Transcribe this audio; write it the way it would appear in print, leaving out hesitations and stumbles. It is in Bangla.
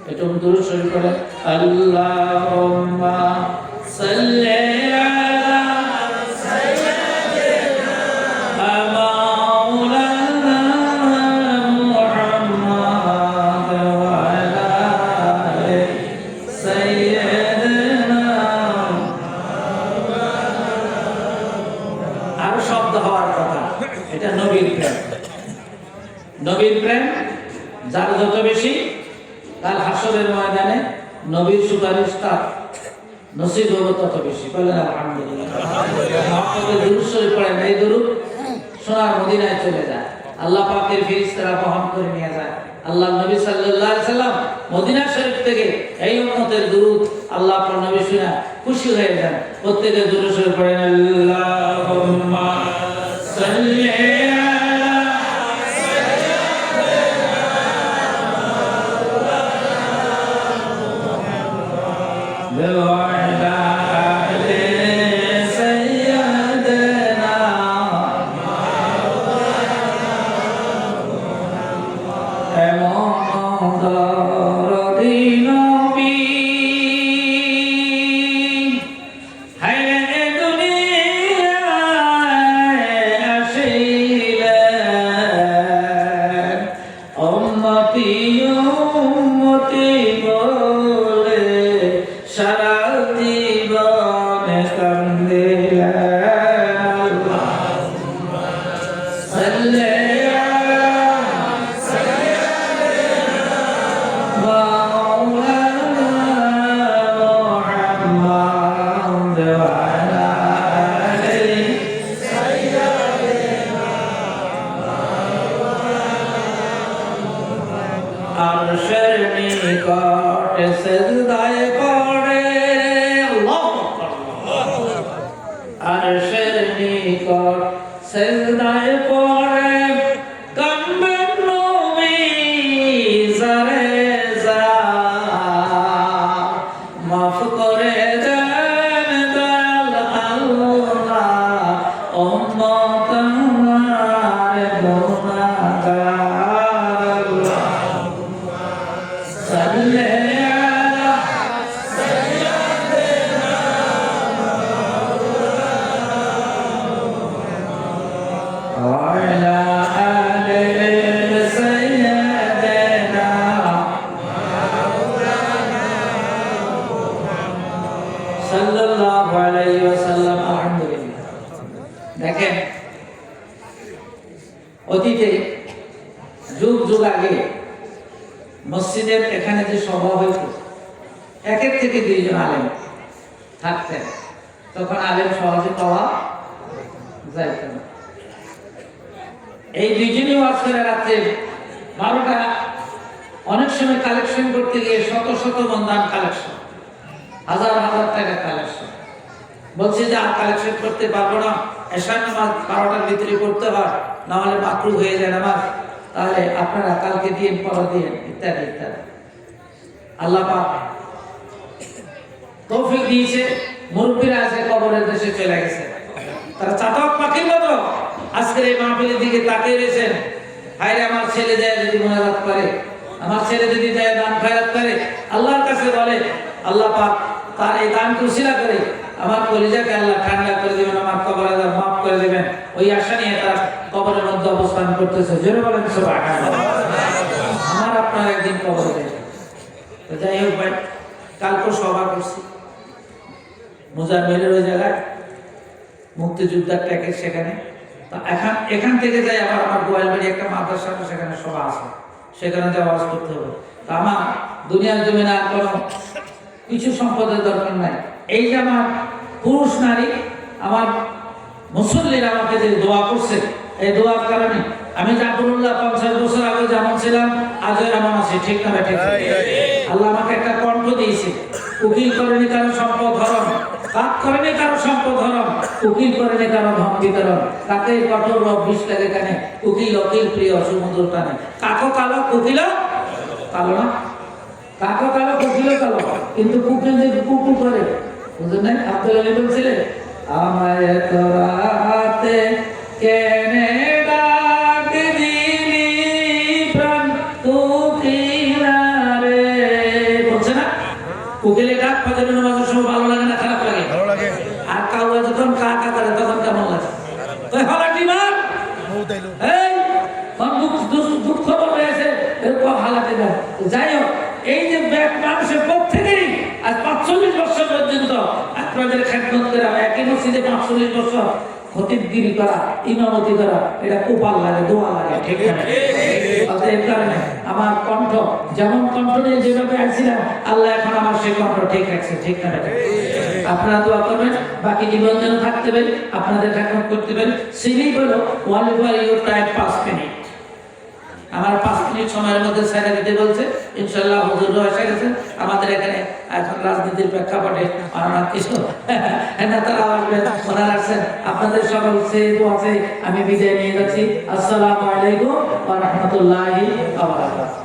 একটু দুরূদ শরীফ পড়েন। আল্লাহুম্মা সাল্লি আলা সাইয়্যিদিনা মাওলানা মুহাম্মাদ ওয়া আলা আলি সাইয়্যিদিনা। আর শব্দ হওয়ার কথা, এটা নবীর প্রেম। নবীর প্রেম যার যত বেশি, কাল হাসরের ময়দানে নবীর সুপারিশ তার নসিব হবে তত বেশি। বলেন আলহামদুলিল্লাহ। আপনাদের দুরূদ শরীফ পড়েন, এই দুরূদ সোনার মদিনায় চলে যায়, আল্লাহ পাকের ফেরেশতারা বহন করে নিয়ে যায়। আল্লাহ নবী সাল্লাল্লাহু আলাইহি সাল্লাম মদিনা শরীফ থেকে এই উম্মতের দুরূদ আল্লাহ পাক নবী শুনে খুশি হয়ে যান। প্রত্যেকে দুরূদ শরীফ পড়েন। আল্লাহুম্মা সাল্লি আরশের নিকট সিজদায় পড়ে, আরশের নিকট সিজদায় পড়ে, কামবেন নবী জারে যা, মাফ করে দেন দয়াল আল্লাহ উম্মত আমার গুনাহগার। দেখেন, অতীতে যুগ যুগ আগে মসজিদের এখানে যে সভা হইত, একের থেকে দুইজন আলেম থাকতেন, তখন আলেম সহজে পাওয়া যাইত না। এই দুইজনই ওয়াজ করে রাত্রে 12টা, অনেক সময় কালেকশন করতে গিয়ে শত শত বন্দান কালেকশন, হাজার হাজার টাকা কালেকশন। বলছে যে আর কালেকশন করতে পারবো না, এশার নামাজ 12টার ভিতরে করতে পার, না হলে মাকরু হয়ে যায় নামাজ, তাহলে আপনারা কালকে দিয়ে পড়া দিয়ে ইত্যাদি ইত্যাদি। আল্লাহ পাক তৌফিক দিয়েছে, মুরব্বীরা আছে কবরের দেশে চলে গেছে, তারা চাতক পাখির মতো আজকের এই মাহফিলের দিকে তাকিয়ে রয়েছেন। হায়রে আমার ছেলে যায় যদি মুনাজাত করে, আমার ছেলে যদি যায় দান খয়রাত করে, আল্লাহর কাছে বলে আল্লাহ পাক তার এই দানকে উসিলা করে আমার কলিজাকে আল্লাহ ঠান্ডা করে দিবেন, আমার কবর আযাব মাফ করে দিবেন, ওই আশা নিয়ে তারা কবরের মধ্যে অবস্থান করতেছে। জোরে বলেন সুবহানাল্লাহ। আমার আপনার একদিন কবরে যাবে। তো যাই হোক ভাই, কালকে সভা করছি মুজাম্মেলের ওই জায়গায়, মুক্তিযোদ্ধার ট্যাকের সেখানে। তো এখান থেকে যাই আবার আমার গোয়ালবাড়ি একটা মাদ্রাসা, সেখানে সভা আছে, সেখানে যাওয়া আওয়াজ করতে হবে। তো আমার দুনিয়ার জমিনে আর কোনো কিছু সম্পদের দরকার নাই। এই যে আমার পুরুষ নারী, আমার মুসল্লিরা আমাকে যে দোয়া করছে, এই দোয়ার কারণে আমি জাফরুল্লাহ 50 বছর আগে যেমন ছিলাম আজও এমন আছি। ঠিক না ঠিক? আল্লাহ আমাকে একটা কণ্ঠ দিয়েছে। উকিল করেনি কারো সম্পদ হরণ, কাক করেনি কারো সম্পদ হরণ, উকিল করেনি কারো ধন বিতরণ, কাকে কঠোর রব বিষ লাগে কানে, উকিল অকিল প্রিয় সমুদ্র টানে। কাকো কালো কুকিল কালো না, কাকো কালো কুকিল কালো, কিন্তু কুকিল যে কুকু করে, বুঝলেন না? আব্দুল আলী বলছিলেন আমায় তোরাতে কেনে ডাক দিলি প্রাণ কুকিলা রে, এই যে মানুষের প্রত্যেকেই আজ 45 বছর পর্যন্ত আপনাদের খেদমত করে একই মসজিদে 45 বছর খতিবগিরি করা, ইমামতি করা, এটা কোপাল লাগে, দোয়া লাগে, ঠিক না? এই কারণে আমার কণ্ঠ যেমন কণ্ঠ নিয়ে যেভাবে আসছিলাম, আল্লাহ এখন আমার সেই কণ্ঠ ঠিক রাখছে, ঠিক না? আপনারা দোয়া করবেন, বাকি জীবন যেন থাকতে পারি, আপনাদের খেদমত করতে পারি। সিলি হলো 5 মিনিট। আমার 5 মিনিট সময়ের মধ্যে ছেড়ে দিতে বলছে। ইনশাআল্লাহ হুজুর এসে গেছেন। আমাদের এখানে এখন রাজনীতির প্রেক্ষাপটে অনেক কিছু নেতারা আসবেন, ওনারা আসছেন। আপনাদের সকল আছে আমি বিদায় নিয়ে যাচ্ছি। আসসালামু আলাইকুম ওয়া রাহমাতুল্লাহি ওয়া বারাকাতুহু।